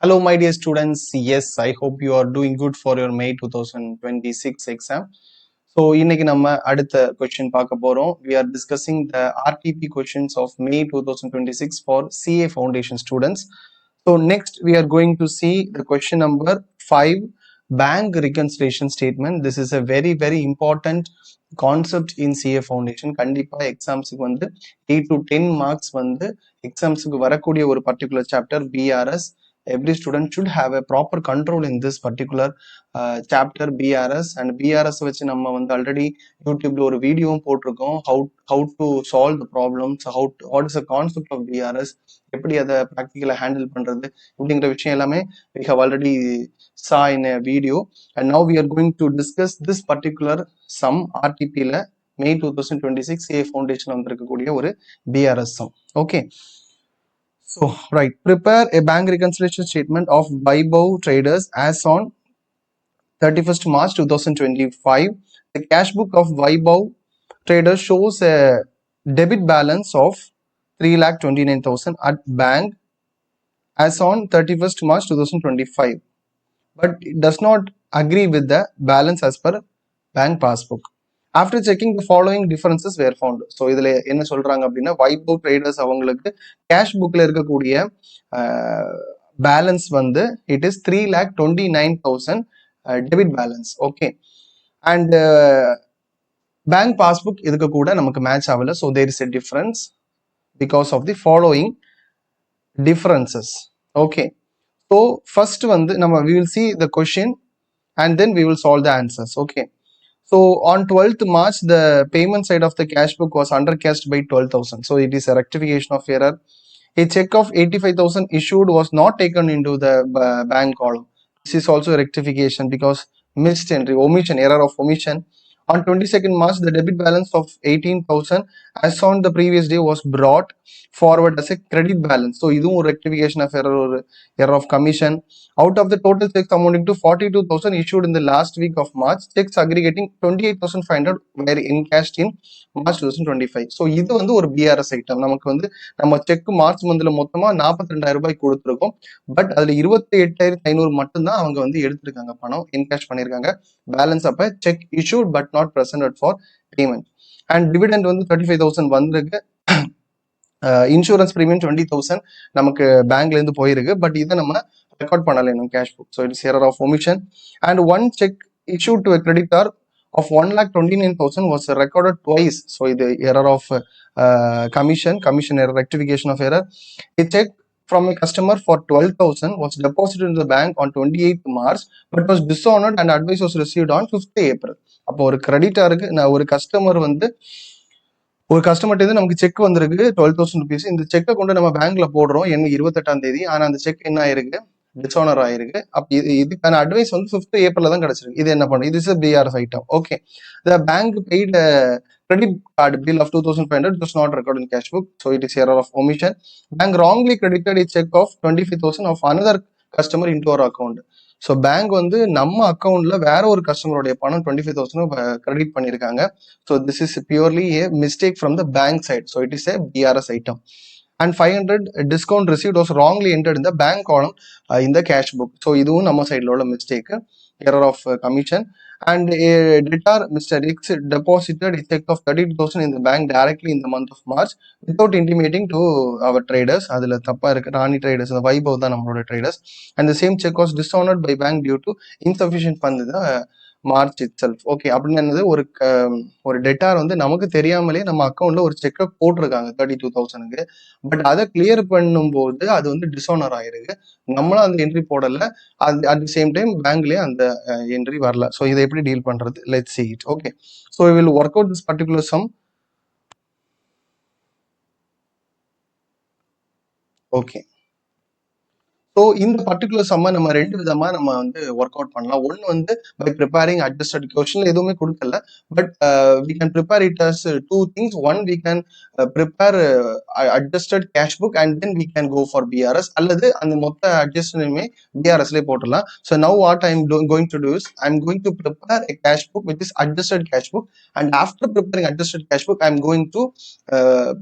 Hello, my dear students. Yes, I hope you are doing good for your May 2026 exam. So, இன்னைக்கு நம்ம அடுத்த question பார்க்க போறோம். We are discussing the RTP questions of May 2026 for CA Foundation students. So, next we are going to see the question number 5, bank reconciliation statement. This is a very important concept in CA Foundation. கண்டிப்பா எக்ஸாம்ஸுக்கு வந்து 8 to 10 marks வந்து எக்ஸாம்ஸுக்கு வரக்கூடிய ஒரு particular chapter BRS. Every student should have a proper control in this particular chapter BRS. And BRS வச்சு நம்ம வந்து already யூடியூப்ல ஒரு வீடியோவும் போட்டிருக்கோம். how to solve the problems, what is the concept of BRS, எப்படி அதை ப்ராக்டிக்கலா ஹேண்டில் பண்றது அப்படிங்கிற விஷயம் எல்லாமே we have already saw in a video. And now we are going to discuss this particular sum RTP ல May 2026 CA Foundation வந்திருக்கக்கூடிய ஒரு BRS sum. Okay. So, right, prepare a bank reconciliation statement of Vaibhav Traders as on 31st March 2025. The cash book of Vaibhav Traders shows a debit balance of 3,29,000 at bank as on 31st March 2025. But it does not agree with the balance as per bank passbook. After checking the following differences were found. So இதுல என்ன சொல்றாங்க அப்படின்னா Vaibhav traders அவங்களுக்கு cash புக்ல இருக்கக்கூடிய balance வந்து it is 3,29,000 debit balance. Okay. And bank passbook இதுக்கு கூட நமக்கு மேட்ச் ஆகல. So there is a difference because of the following differences. Okay. So first வந்து நம்ம we will see the question and then we will solve the answers. Okay. So on 12th March, the payment side of the cash book was undercashed by 12,000. So it is a rectification of error. A check of 85,000 issued was not taken into the bank column. This is also a rectification because missed entry, omission, error of omission. On 22nd March, the debit balance of 18,000 as on the previous day was brought forward as a credit balance. So இதுவும் ஒரு rectification of error or error of commission. Out of the total checks amounting to 42,000 issued in the last week of March, checks aggregating 28,500 were encashed in March 2025. So இது வந்து ஒரு BRS item. நமக்கு வந்து நம்ம check March மந்த்ல மொத்தமா 42,000 ரூபாய் கொடுத்துருக்கோம். பட் அதுல 28,500 மட்டும்தான் அவங்க வந்து எடுத்திருக்காங்க, பணம் என்கேஷ் பண்ணிருக்காங்க. பேலன்ஸ் அப்ப check issued but not presented for payment. And dividend வந்து 35,000 வந்திருக்கு. இன்சூரன்ஸ் பிரீமியம் 20,000 நமக்கு பேங்க்ல இருந்து போயிருக்கு. பட் இதை நம்ம ரெக்கார்ட் பண்ணல இன்னும் cash book. So it's error of omission. And one cheque issued to a creditor of 1,29,000 was recorded twice. So இது error of commission error, rectification of error. A check from a customer for 12,000 was deposited in the bank on 28th March but was dishonored and advice was received on 5th April. அப்போ ஒரு கிரெடிட்டாருக்கு ஒரு customer வந்து ஒரு கஸ்டமர்ட்டு நமக்கு check வந்திருக்கு 12,000 rupees. இந்த செக்கை கொண்டு நம்ம பேங்க்ல போடுறோம் என்ன 28ஆம் தேதி. ஆனா அந்த செக் என்ன ஆயிருக்கு, டிஸ்ஆனர் ஆயிருக்கு. அப்ப இதுக்கான அட்வைஸ் வந்து 5th April தான் கிடைச்சிருக்கு. இது என்ன பண்ணும், இது is BRS item. Okay. The bank paid credit card bill of 2,500 was not recorded in cash book. So it is error of omission. Bank wrongly credited a check of 25,000 of another customer into our account. So bank வந்து நம்ம அக்கௌண்ட்ல வேற ஒரு கஸ்டமருடைய பணம் 25,000 credit பண்ணியிருக்காங்க. So this is purely a mistake from the bank side. So it is a BRS item. And 500 discount receipt was wrongly entered in the bank column in the cash book. So இதுவும் நம்ம சைட்ல உள்ள mistake, error of commission. And a debtor Mr. X deposited a check of 32,000 in the bank directly in the month of March without intimating to our traders. அதுல தப்பா இருக்கு, ராணி traders, அந்த வைபவ் தான் நம்மளோட traders. And the same check was dishonored by bank due to insufficient funds in the March it self. Okay. அப்படின்னு என்னது, ஒரு debtor வந்து நமக்கு தெரியாமலே நம்ம அக்கௌண்ட்ல ஒரு செக்கை போட்டிருக்காங்க 32,000க்கு. பட் அதை கிளியர் பண்ணும்போது அது வந்து டிஸ்ஆனர் ஆயிருக்கு. நம்மளும் அந்த என்ட்ரி போடல, அட் தி சேம் டைம் பேங்க்லயே அந்த என்ட்ரி வரல. ஸோ இதை எப்படி டீல் பண்றது, let's see it. Okay. So we will work out this particular sum. Okay. So இந்த பர்டிகுலர் சம்மை நம்ம ரெண்டு விதமா நம்ம வந்து ஒர்க் அவுட் பண்ணலாம். ஒன்று வந்து பை ப்ரிப்பேரிங் அட்ஜஸ்டட் கொஸ்டின்ல எதுவுமே கொடுக்கல, but we can prepare it as two things. One, we can prepare adjusted cash book and then we can go for BRS, அல்லது அந்த மொத்த அட்ஜஸ்டுமே பிஆர்எஸ்லேயே போட்டுடலாம். So now what I am going to do is I am going to prepare a cash book which is adjusted cash book, and after preparing adjusted cash book I am going to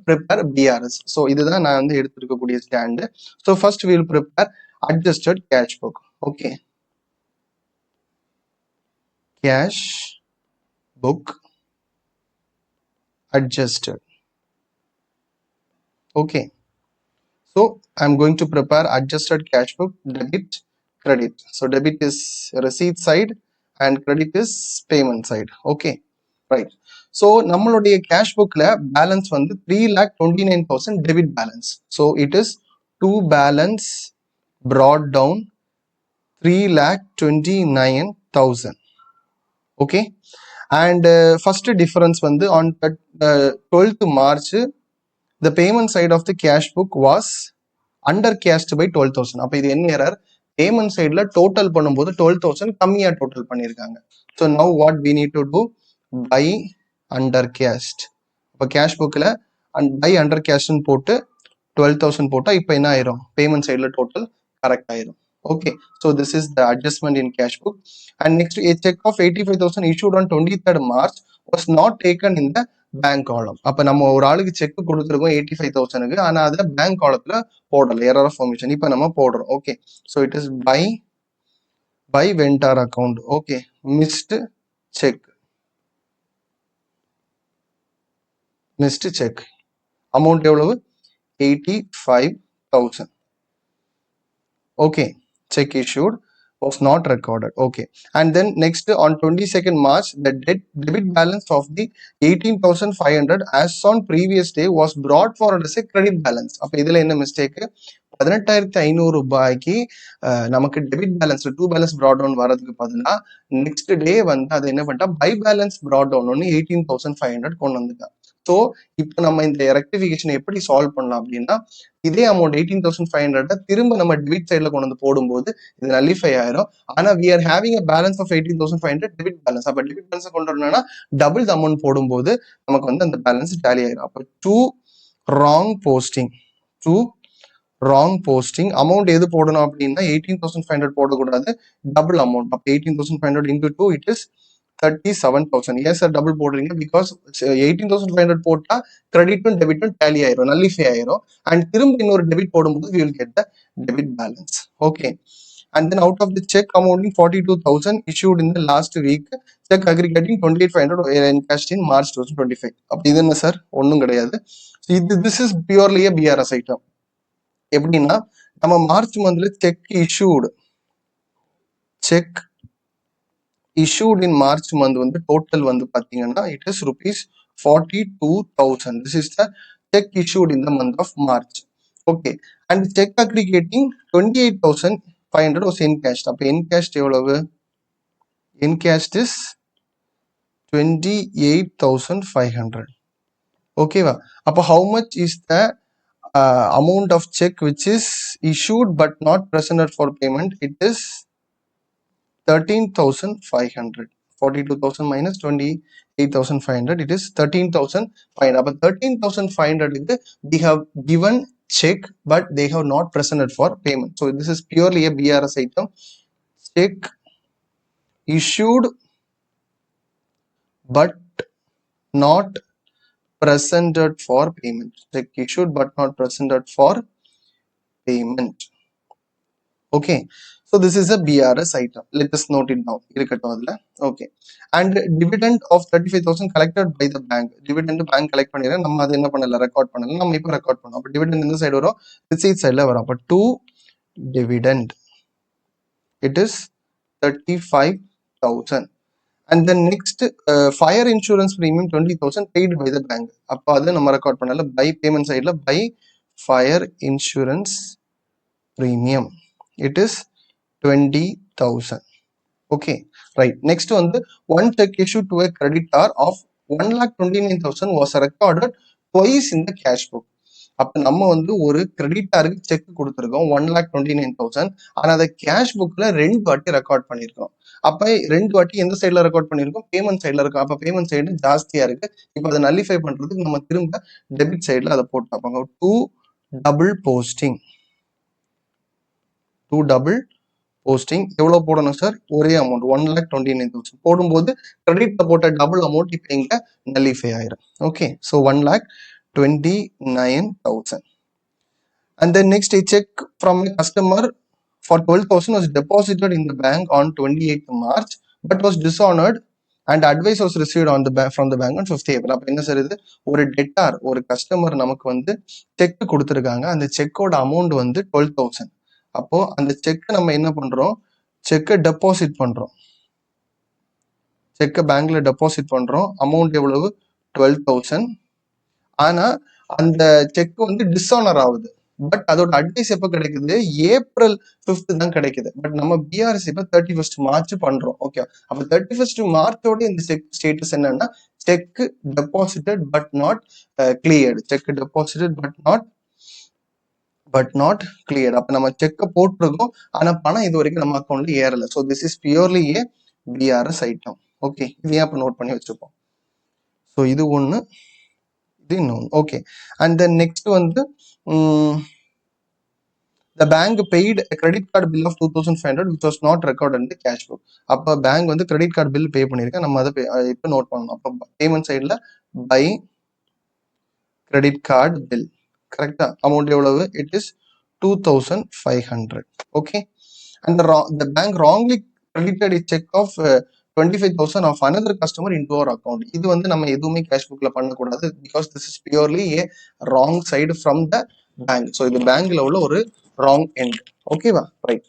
prepare BRS. So இதுதான் நான் வந்து எடுத்திருக்கக்கூடிய stand. So first we will prepare adjusted cash book. Okay, cash book adjusted. Okay, so I'm going to prepare adjusted cash book, debit, credit. So debit is receipt side and credit is payment side. Okay, right. So நம்மளுடைய cash bookல balance வந்து 3,29,000 debit balance. So it is to balance brought down 3,29,000. Okay, and first difference வந்து on 12th March the payment side of the cash book was under cashed by 12,000. அப்ப இது என்ன error? Payment சைட்ல total பண்ணும்போது 12,000 கம்மியா total பண்ணிருக்காங்க. So now what we need to do, by under cast. அப்ப cash புக்ல பை அண்டர் கேஷ்ட்னு போட்டு 12,000 போட்டா இப்போ என்ன ஆயிரும், பேமெண்ட் சைட்ல டோட்டல் கரெக்ட் ஆயிரும். Okay, so this is the adjustment in cash book. And next, a check of 85,000 issued on 23rd March was not taken in the bank காலம். அப்ப நம்ம ஒரு ஆளுக்கு செக் கொடுத்துருக்கோம் 85,000க்கு, ஆனா அதை பேங்க் காலத்துல போடல, எரர் ஆஃப் ஒமிஷன். இப்ப நம்ம போடுறோம். Okay, so it is by vendor account. Okay, missed cheque amount எவ்வளவு, 85,000. okay, check issued was not recorded. Okay, and then next on 22nd March the debit balance of the 18,500 as on previous day was brought forward as a credit balance. அப்ப இதுல என்ன mistake, 18,500 ரூபாய்க்கு நமக்கு debit balance to balance brought down வரதுக்கு பதிலா next day வந்து அது என்ன பண்ணிட்டா பை பேலன்ஸ் ப்ராட் டவுன் ஒன்று 18,500 கொண்டு வந்துட்டா. ஸோ இப்போ நம்ம இந்த ரெக்டிஃபிகேஷன் எப்படி சால்வ் பண்ணலாம் அப்படின்னா, இதே அமௌண்ட் 18,500 திரும்ப நம்ம டெபிட் சைட்ல கொண்டு வந்து போடும்போது இது நல்லிஃபை ஆயிரும். ஆனா we are having a balance of 18,500 debit balance. அப்ப டெபிட் பேலன்ஸ் கொண்டு வரணும்னா டபுள் அமௌண்ட் போடும்போது நமக்கு வந்து அந்த பேலன்ஸ் டேலி ஆயிரும். அப்ப டூ ராங் போஸ்டிங் அமௌண்ட் எது போடணும் அப்படின்னா 18,500 போடக்கூடாது, டபுள் அமௌண்ட். அப்ப 18,500 இன்டூ 2 இட் இஸ் 37,000. ஏன் சார் டபுள் போடுறீங்க, பிகாஸ் 18,500 போட்டா கிரெடிட்டும் டெபிட்டும் டேலி ஆயிரும், நல்லிஃபை ஆயிரும். அண்ட் திரும்ப இன்னொரு டெபிட் போடும்போது we will get the debit balance. Okay, and then out of the check amounting 42,000 issued in the last week, check aggregating 28,500 encashed in March 2025. அப்படி இது என்ன சார், ஒன்றும் கிடையாது. This is purely a BRS item. எப்படின்னா நம்ம March மந்த்ல check issued in March month வந்து total வந்து பாத்தீங்கன்னா it is rupees 42,000. This is the check issued in the month of March. Okay, and check aggregating 28,500 was encashed. அப்ப encashed எவ்வளவு, encashed is 28,500. ஓகேவா? அப்ப how much is the amount of check which is issued but not presented for payment? It is 13,500. 42,000 minus 28,500, it is 13,500. அப்ப 13,500 we have given check but they have not presented for payment. So this is purely a BRS item. Check issued but not presented for payment. Check issued but not presented for payment. Okay, so this is a BRS item. Let us note it down. Okay, and dividend of 35,000 collected by the bank. Dividend bank collect பண்ணிர, நம்ம அது என்ன பண்ணல, record பண்ணல, நம்ம இப்போ record பண்ணோம். அப்ப dividend இந்த சைடு வரும், receipt சைடுல வரும். அப்ப to dividend it is 35,000. and then next fire insurance premium 20,000 paid by the bank. அப்ப அது நம்ம ரெக்கார்ட் பண்ணல, by payment சைடுல by fire insurance premium it is 20,000. okay, right. Next one, the one check issued to a creditor of 1,29,000 was recorded twice in the cash book. அப்ப நம்ம வந்து ஒரு கிரெடிட்டாருக்கு check கொடுத்துருக்கோம் 1,29,000, ஆனா அதை கேஷ் புக்ல 2 வாட்டி ரெக்கார்ட் பண்ணிருக்கோம். அப்ப 2 வாட்டி எந்த சைட்ல ரெக்கார்ட் பண்ணிருக்கோம், பேமெண்ட் சைட்ல இருக்கும். அப்ப பேமெண்ட் சைடு ஜாஸ்தியா இருக்கு. இப்ப அதை நல்லிஃபை பண்றதுக்கு நம்ம திரும்ப டெபிட் சைட்ல அதை போட்டு பார்ப்பாங்க. டூ டபுள் போஸ்டிங் எவ்வளவு போடணும் சார், ஒரே அமௌண்ட் 1,29,000 போடும்போது கிரெடிட்ல போட்ட டபுள் அமௌண்ட் இப்ப இங்க நல்லிஃபை ஆயிரும். Okay, so 1,29,000. and then next a check from a customer for 12,000 was deposited in the bank on 28th March but was dishonored and advice was received on the bank from the bank on 5th April. அப்ப என்ன sir இது, ஒரு debtor, ஒரு customer நமக்கு வந்து check கொடுத்துருக்காங்க, அந்த செக்கோட amount வந்து 12,000. அப்போ அந்த செக்கை நம்ம என்ன பண்றோம், செக்கை டெபாசிட் பண்றோம், செக்கை பேங்க்ல டெபாசிட் பண்றோம், அமௌண்ட் எவ்வளவு 12,000. ஆனா அந்த செக் வந்து டிஸ்ஆனர் ஆகுது, பட் அதோட அட்வைஸ் எப்ப கிடைக்குது, ஏப்ரல் 5th தான் கிடைக்குது. பட் நம்ம பிஆர்எஸ் இப்ப 31st March பண்றோம். ஓகே, அப்ப 31st March இந்த செக் ஸ்டேட்டஸ் என்னன்னா, check deposited but not cleared, check deposited but not cleared. அப்ப நம்ம செக்கை போட்டிருக்கோம், ஆனா பணம் இது வரைக்கும் நம்ம அக்கௌண்ட்ல ஏறல. So this is purely a BRS item. Okay, இதையும் அப்ப நோட் பண்ணி வச்சுப்போம். ஸோ இது ஒன்று, இது இன்னொன்று. ஓகே, அண்ட் தென் நெக்ஸ்ட் வந்து the bank paid a credit card bill of 2,500 which was not recorded in the cash book. அப்ப பேங்க் வந்து கிரெடிட் கார்டு பில் பே பண்ணிருக்கேன், நம்ம அதை இப்போ நோட் பண்ணணும். அப்ப பேமெண்ட் சைட்ல பை கிரெடிட் கார்டு பில், கரெக்டா? அமௌண்ட் எவ்வளவு, it is 2,500. Okay, and the bank wrongly credited a check of 25,000 of another customer into our account. இது வந்து நம்ம எதுவுமே கேஷ் புக்ல பண்ணக்கூடாது, because this is purely A wrong side from the bank. So இது பேங்க்ல உள்ள ஒரு ராங் எண்ட். ஓகேவா, ரைட்.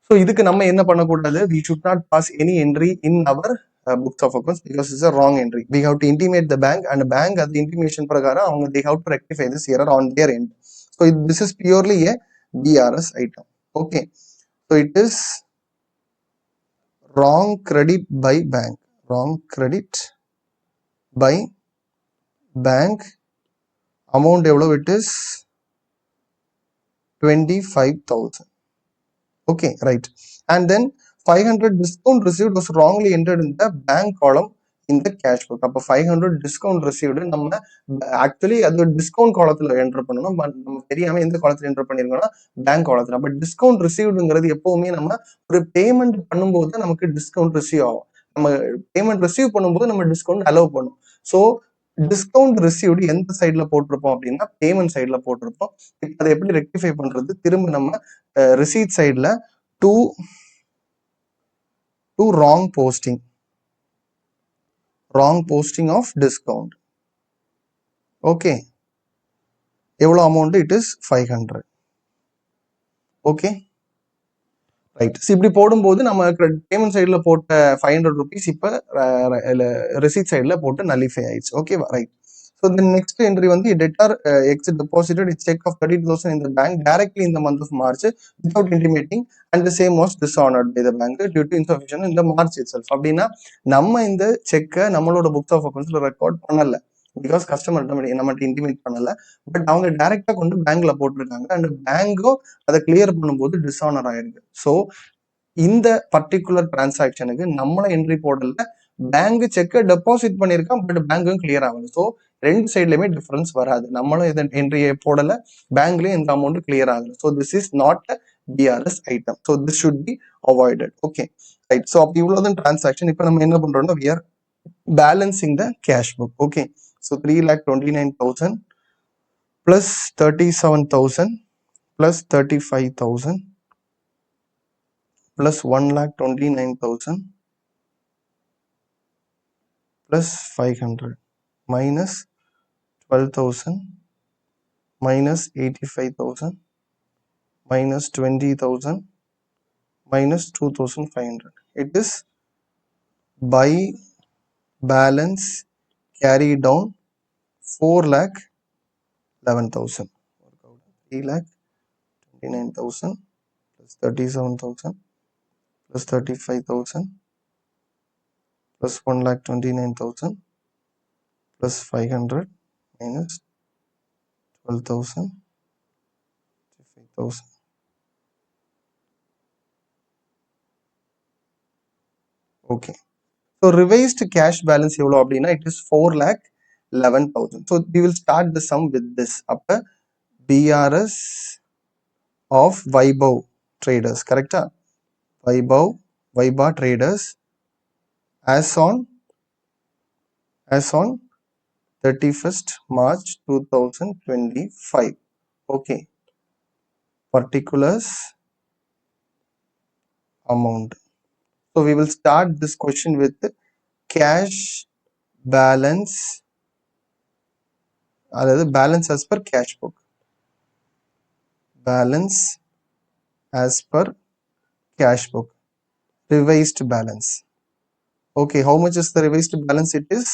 ஸோ இதுக்கு நம்ம என்ன பண்ணக்கூடாது, we should not pass any entry in our books of accounts because it's a wrong entry. We have to intimate the bank and bank at the intimation பிரகாரம் அவங்க they have to rectify this error on their end. So this is purely a BRS item. Okay, so it is wrong credit by bank, wrong credit by bank, amount எவ்வளவு, it is 25,000. Okay, right. And then 500 discount received was wrongly entered in the bank column in the cash book. அப்ப 500 discount received நம்ம actually அது discount காலத்துல enter பண்ணணும், but நம்ம தெரியாம எந்த காலத்துல என்டர் பண்ணிருக்கோம்னா பேங்க் காலத்துல. பட் டிஸ்கவுண்ட் ரிசீவ்டுங்கிறது எப்பவுமே நம்ம ஒரு பேமெண்ட் பண்ணும்போது நமக்கு டிஸ்கவுண்ட் ரிசீவ் ஆகும், நம்ம பேமெண்ட் ரிசீவ் பண்ணும்போது நம்ம டிஸ்கவுண்ட் அலோவ் பண்ணும். ஸோ டிஸ்கவுண்ட் ரிசீவ்டு எந்த சைட்ல போட்டிருப்போம் அப்படின்னா பேமெண்ட் சைட்ல போட்டிருப்போம். இப்போ அதை எப்படி ரெக்டிஃபை பண்றது, திரும்ப நம்ம ரிசீட் சைட்ல to wrong posting of discount. Okay, எவ்வளவு amount, it is 500. Okay, right. இப்படி போடும்போது நம்ம பேமெண்ட் சைட்ல போட்ட 500 rupees இப்ப ரிசீட் சைட்ல போட்டு நலிஃபை ஆயிடுச்சு. ஓகேவா, right. So the next entry வந்து debtor deposited a check of 30,000 in the bank directly in the month of March without intimating and the same was dishonored by the bank due to insufficient in the March itself. அப்படின்னா நம்ம இந்த செக்கை நம்மளோட books of அக்கௌண்ட்ஸ்ல record பண்ணல, because customer நம்மகிட்ட intimate பண்ணல, but அவங்க டைரக்டா கொண்டு பேங்க்ல போட்டிருக்காங்க அண்ட் பேங்கும் அதை கிளியர் பண்ணும்போது டிஸ்ஆனர் ஆயிருக்கு. ஸோ இந்த பர்டிகுலர் டிரான்சாக்ஷனுக்கு நம்மள என்ட்ரி போடல, பேங்க் செக்கை டெபாசிட் பண்ணிருக்கான் பட் பேங்கும் கிளியர் ஆகல. ஸோ ரெண்டு சைட்லயுமே டிஃபரன்ஸ் வராது, நம்மளும் எந்த என்ட்ரியை போடல, பேங்க்லயும் எந்த அமௌண்ட் கிளியர் ஆகல. So this is not a BRS item. So this should be avoided. Okay, right. So அப்படி இவ்வளவுதான் டிரான்சாக்ஷன். இப்போ நம்ம என்ன பண்றோம்னா we are balancing the cash book. Okay, so 3,29,000 plus 37,000 plus 35,000 plus 1,29,000 plus 500 minus 12,000 minus 85,000 minus 20,000 minus 2,500. It is by balance carry down 4,11,000. 3,29,000 plus 37,000 plus 35,000 plus 1,29,000 plus 500 minus 12,000 55,000. Okay, so revised cash balance எவ்வளவு அப்படின்னா it is 4,11,000. so we will start the sum with this. அப்ப BRS of Vaibhav traders, correct? Vaibhav traders as on 31st March 2025. Okay, particulars amount. So we will start this question with cash balance, அதாவது balance as per cash book. Balance as per cash book. Revised balance. Okay, how much is the revised balance? It is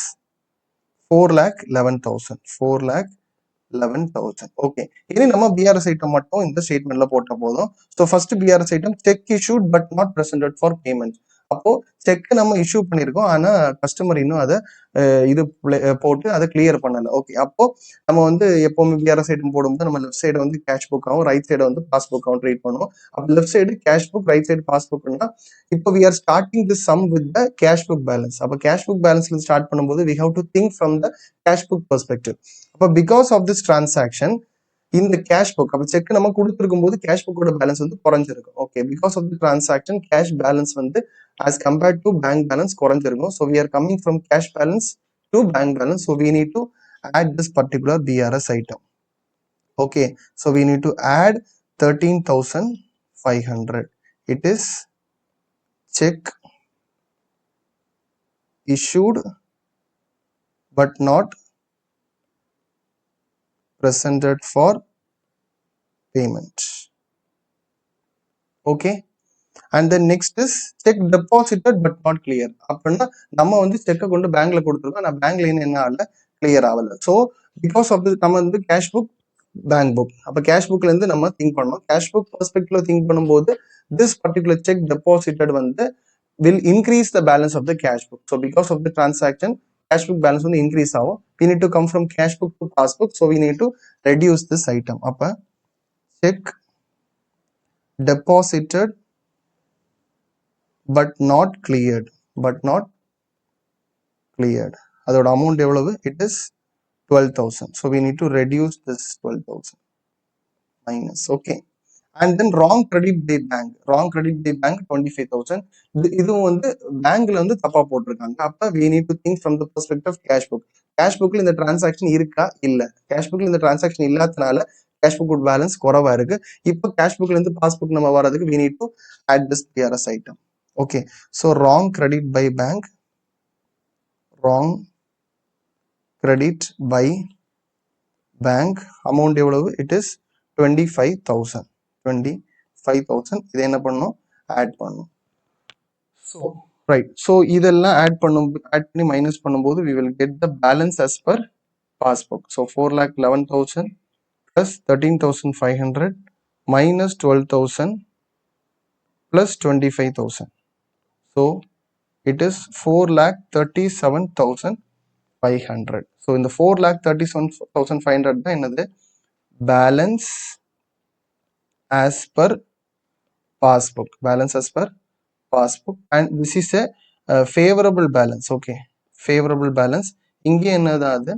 4,11,000. 4,11,000. Okay. இனி நம்ம BRS item மட்டும் இந்த ஸ்டேட்மெண்ட்ல போட்ட போதும். So first BRS item, check issued but not presented for payment. அப்போ cheque நம்ம issue பண்ணியிருக்கோம், ஆனா கஸ்டமர் இன்னும் அதை இது போட்டு அதை கிளியர் பண்ணல. ஓகே, அப்போ நம்ம வந்து எப்பவுமே பிஆர்எஸ் ஐட்டம் போடும்போது நம்ம லெஃப்ட் சைடு வந்து கேஷ் புக்காகவும் ரைட் சைடு வந்து பாஸ்புக்காகவும் ட்ரீட் பண்ணுவோம். அப்போ left side cash book, right side பாஸ்புக்னா இப்போ we are starting this sum with the cash book balance. அப்போ கேஷ் புக் பேலன்ஸ்ல ஸ்டார்ட் பண்ணும்போது we have to think from the cash book perspective. அப்போ பிகாஸ் ஆஃப் திஸ் டிரான்சாக்ஷன் இந்த cash book, அப்போ cheque நம்ம கொடுத்துருக்கும் போது கேஷ் புக்கோட பேலன்ஸ் வந்து குறைஞ்சிருக்கும். Okay, because of the transaction cash balance வந்து as compared to bank balance குறைஞ்சிருக்கும். So we are coming from cash balance to bank balance. So we need to add this particular BRS item. Okay, so we need to add 13,500. It is check issued but not presented for payment. Okay, and then next is check deposited but not clear. அப்படின்னா நம்ம வந்து செக்கை கொண்டு பேங்க்ல கொடுத்துருக்கோம், ஆனா பேங்க்ல என்ன ஆகல, கிளியர் ஆகல. ஸோ பிகாஸ் ஆஃப் நம்ம வந்து கேஷ் புக், பேங்க் புக், அப்போ கேஷ் புக்ல இருந்து நம்ம திங்க் பண்ணோம். கேஷ் புக் பெர்ஸ்பெக்டிவ்ல திங்க் பண்ணும்போது திஸ் பர்டிகுலர் செக் டெபாசிட்டட் வந்து will increase the balance of the cash book. So because of the transaction, cash book balance வந்து increase ஆகும். We need to come from cash book to passbook. So we need to reduce this item. அப்ப check deposited but not cleared. அதோட amount எவ்வளவு? It is 12,000. So we need to reduce this 12,000 minus. Okay, and then wrong credit by bank. 25,000. இதுவும் வந்து பேங்க்ல வந்து தப்பா போட்டிருக்காங்க. அப்ப we need to think from the perspective of cash book. Cash புக்ல இந்த டிரான்சாக்ஷன் இருக்கா? இல்ல. கேஷ் புக்ல இந்த டிரான்சாக்ஷன் இல்லாதனால கேஷ் புக் பேலன்ஸ் குறைவா இருக்கு. இப்போ கேஷ் புக்ல இருந்து பாஸ்புக் நம்ம வரதுக்கு we need to add this BRS item. Okay, so wrong credit by bank, wrong credit by bank, amount எவ்வளவு? It is 25,000. இதை என்ன பண்ணணும்? ஆட் பண்ணணும். ஸோ ரைட், ஸோ இதெல்லாம் ஆட் பண்ணி மைனஸ் பண்ணும்போது we will get the balance as per passbook. So 4,11,000 plus 13,500 minus 12,000 plus 25,000. So it is 4,37,500. So இந்த 4,37,500 தான் என்னது? Balance as per passbook. And this is a favorable balance. Okay, favorable balance. இங்கே என்னது?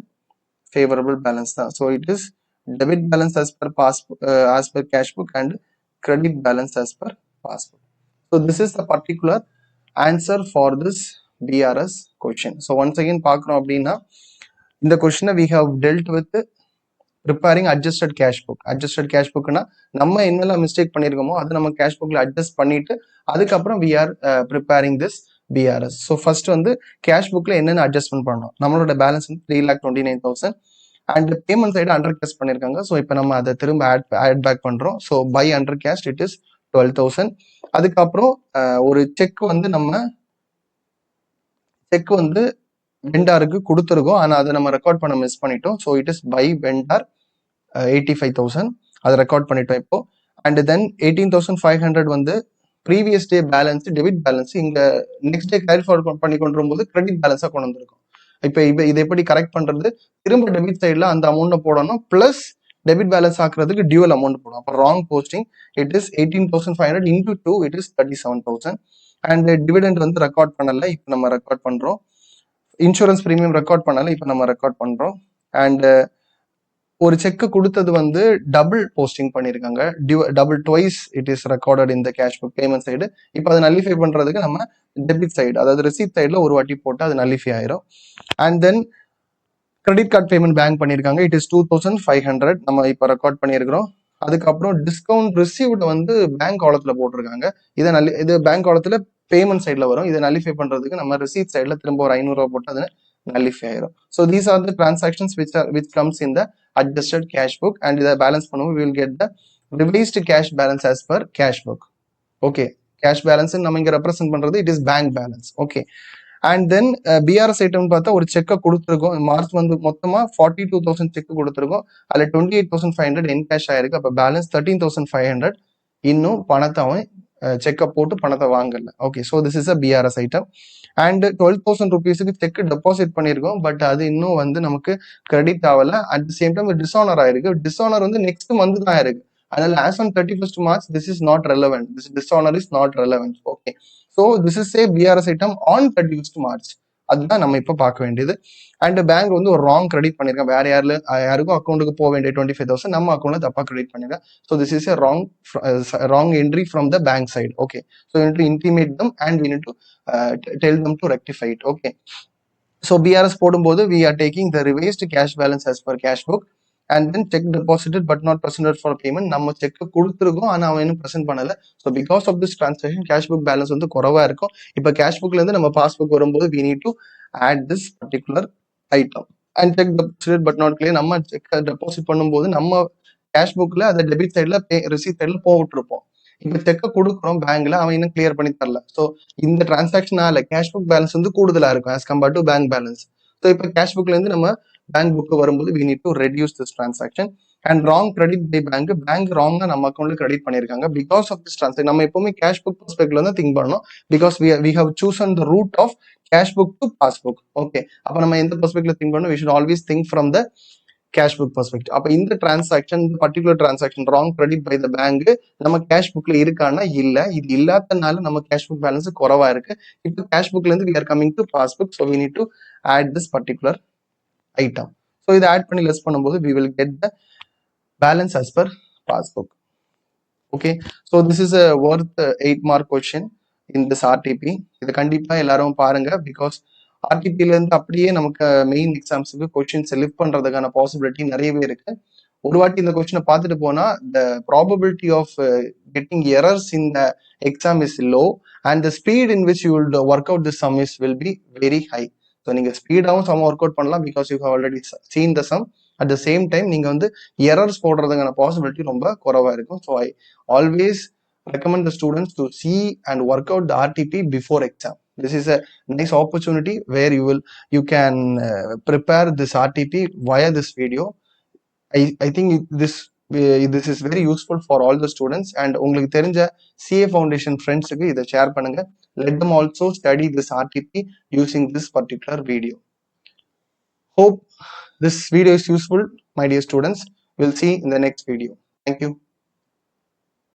Favorable balance தான். So it is debit balance as per passbook, as per cash book, and credit balance as per passbook. So this is the particular answer for this BRS question. So once again பார்க்கிறோம் அப்படின்னா இந்த கொஸ்டினை we have dealt with preparing adjusted cash book. Adjusted cash புக்னா நம்ம என்னெல்லாம் mistake பண்ணியிருக்கோமோ அதை நம்ம cash புக்ல அட்ஜஸ்ட் பண்ணிட்டு அதுக்கப்புறம் we are preparing this BRS. So first வந்து கேஷ் புக்ல என்னென்ன அட்ஜஸ்ட்மெண்ட் பண்ணணும்? நம்மளோட பேலன்ஸ் வந்து 3,29,000 and payment side under cash பண்ணியிருக்காங்க. ஸோ இப்போ நம்ம அதை திரும்ப ஆட் பேக் பண்றோம். So by under cash it is 12,000. அதுக்கப்புறம் ஒரு செக் வந்து வெண்டாருக்கு கொடுத்துருக்கோம், ஆனா அதை நம்ம ரெக்கார்ட் பண்ண மிஸ் பண்ணிட்டோம். So it is by vendor 85,000, அதை ரெக்கார்ட் பண்ணிட்டோம் இப்போ. அண்ட் தென் 18,500 வந்து previous day balance, debit balance இங்க நெக்ஸ்ட் டே கேரி ஃபார்வர்ட் பண்ணி கொண்டு வரும்போது கிரெடிட் பேலன்ஸா கொண்டு வந்திருக்கும். இப்போ இதை எப்படி கரெக்ட் பண்றது? திரும்ப டெபிட் சைட்ல அந்த அமௌண்ட் போடணும், பிளஸ் டெபிட் பேலன்ஸ் ஆக்குறதுக்கு டியூவல் அமௌண்ட் போடும். அப்போ wrong posting. It is 18,500 into 2, it is 37,000. And dividend வந்து ரெக்கார்ட் பண்ணல, இப்போ நம்ம ரெக்கார்ட் பண்றோம். இன்சூரன்ஸ் பிரீமியம் ரெக்கார்ட் பண்ணல, இப்போ நம்ம ரெக்கார்ட் பண்றோம். அண்ட் ஒரு செக் கொடுத்தது வந்து டபுள் போஸ்டிங் பண்ணிருக்காங்க, double twice it is recorded in the cash book payment side. இப்போ அதை நல்லிஃபை பண்றதுக்கு நம்ம டெபிட் சைடு, அதாவது ரிசீப்ட் சைட்ல ஒரு வாட்டி போட்டு அது நல்லிஃபை ஆயிரும். And then credit card payment bank பண்ணிருக்காங்க, இட் இஸ் 2,500 நம்ம இப்போ ரெக்கார்ட் பண்ணியிருக்கிறோம். அதுக்கப்புறம் டிஸ்கவுண்ட் ரிசீவ்டு வந்து பேங்க் காலத்துல போட்டிருக்காங்க. இது பேங்க் காலத்துல பேமெண்ட் சைட்ல வரும். இதை நல்லிஃபை பண்றதுக்கு நம்ம ரிசீட் சைட்ல திரும்ப ஒரு 500 ரூபாய் போட்டு அது நல்லிஃபை ஆயிரும். So these are the transactions which comes in the adjusted cash book. And இதை பேலன்ஸ் பண்ணுவோம், we will get the revised cash balance as per cash book. Okay, cash balance நம்ம இங்க ரெப்ரசென்ட் பண்றது it is bank balance. Okay, and then BRS item பார்த்தா ஒரு செக்கை கொடுத்துருக்கோம். March வந்து மொத்தமா 42,000 செக் கொடுத்துருக்கோம். அதுல 28,500 என் கேஷ் ஆயிருக்கு. அப்ப பேலன்ஸ் 13,500 இன்னும் பணத்தை அவன் செக்கை போட்டு பணத்தை வாங்கல. Okay, so this is a BRS item. And 12,000 ருபீஸுக்கு செக் டெபாசிட் பண்ணியிருக்கோம். பட் அது இன்னும் வந்து நமக்கு கிரெடிட் ஆகல. At the same time dishonour ஆயிருக்கு. டிஸ்ஆனர் வந்து நெக்ஸ்ட் மந்த் தான் ஆயிருக்கு. அதனால as on 31st March this is not relevant. This dishonor is not relevant. Okay, so this is a BRS item on 31st March. அதுதான் நம்ம இப்ப பார்க்க வேண்டியது. அண்ட் பேங்க் வந்து ஒரு ராங் கிரெடிட் பண்ணிருக்கேன். வேற யாருக்கும் அக்கௌண்ட்டுக்கு போக வேண்டிய 25,000 நம்ம அக்கௌண்ட்ல தப்பா கிரெடிட் பண்ணிருக்கேன். So this is a wrong entry from the bank side. Okay, so we need to intimate them and we need to tell them to rectify it. Okay, so BRS போடும்போது we are taking the revised cash balance as per cash book and then check deposited but not presented for payment. நம்ம cheque கொடுத்துருக்கோம், ஆனா அவன் இன்னும் present பண்ணல. So because of this transaction cash book balance வந்து குறவா இருக்கும். இப்போ கேஷ் புக்ல இருந்து நம்ம பாஸ்புக் வரும்போது we need to add this particular item and check deposited but not clear. நம்ம செக் டெபாசிட் பண்ணும்போது நம்ம கேஷ் புக்ல அதை டெபிட் சைட்ல ரிசீட் சைட்ல போட்டுருப்போம். இப்ப செக்க கொடுக்குறோம் பேங்க்ல, அவன் இன்னும் கிளியர் பண்ணி தரல. ஸோ இந்த டிரான்சாக்ஷனால கேஷ் புக் பேலன்ஸ் வந்து கூடுதலா இருக்கும் as compared to bank balance. So இப்போ கேஷ் புக்ல இருந்து நம்ம பேங்க் புக்கு வரும்போது we need to reduce this transaction. And wrong credit by bank ராங்கா நம்ம அக்கௌண்ட்ல கிரெடிட் பண்ணிருக்காங்க பிகாஸ் ஆஃப் திஸ் டிரான்சாக்ஷன். நம்ம எப்பவுமே கேஷ் புக் பெர்ஸ்பெக்டிவ்ல தான் திங்க் பண்ணணும். Because we have chosen the route of cash book to passbook. Okay, அப்ப நம்ம எந்த பெர்ஸ்பெக்டிவ்ல திங்க் பண்ணணும்? we should always think from the cash book perspective. அப்ப இந்த transaction, particular transaction wrong credit by the bank நம்ம cash புக்ல இருக்கானா இல்ல, இது இல்லாதனால நம்ம கேஷ் புக் பேலன்ஸ் குறவா இருக்கு. இப்போ கேஷ் புக்ல இருந்து we are coming to passbook. so we need to add this particular item. so இதை ஆட் பண்ணி லெஸ் பண்ணும்போது we will get the balance as per passbook. okay, so this is a worth 8 mark question in this RTP. இது கண்டிப்பா எல்லாரும் பாருங்க. Because ஆர்டிபில இருந்து அப்படியே நமக்கு மெயின் எக்ஸாம்ஸுக்கு கொஸ்டின்ஸ் லிஃப்ட் பண்றதுக்கான பாசிபிலிட்டி நிறையவே இருக்கு. ஒரு வாட்டி இந்த கொஸ்டினை பார்த்துட்டு போனா the probability of getting errors in the exam is low and the speed in which you will work out the sum will be very high. So நீங்க ஸ்பீடாகவும் சம் ஒர்க் அவுட் பண்ணலாம் because you have already seen the sum. At the same time நீங்க வந்து errors போடுறதுக்கான possibility ரொம்ப குறைவா இருக்கும். So I always recommend the students to see and work out the RTP before exam. This is a nice opportunity where you can prepare this RTP via this video. I think this is very useful for all the students. And உங்களுக்கு தெரிஞ்ச CA Foundation friendsக்கு இதை share பண்ணுங்க. Let them also study this RTP using this particular video. Hope this video is useful, my dear students. We'll see in the next video. Thank you.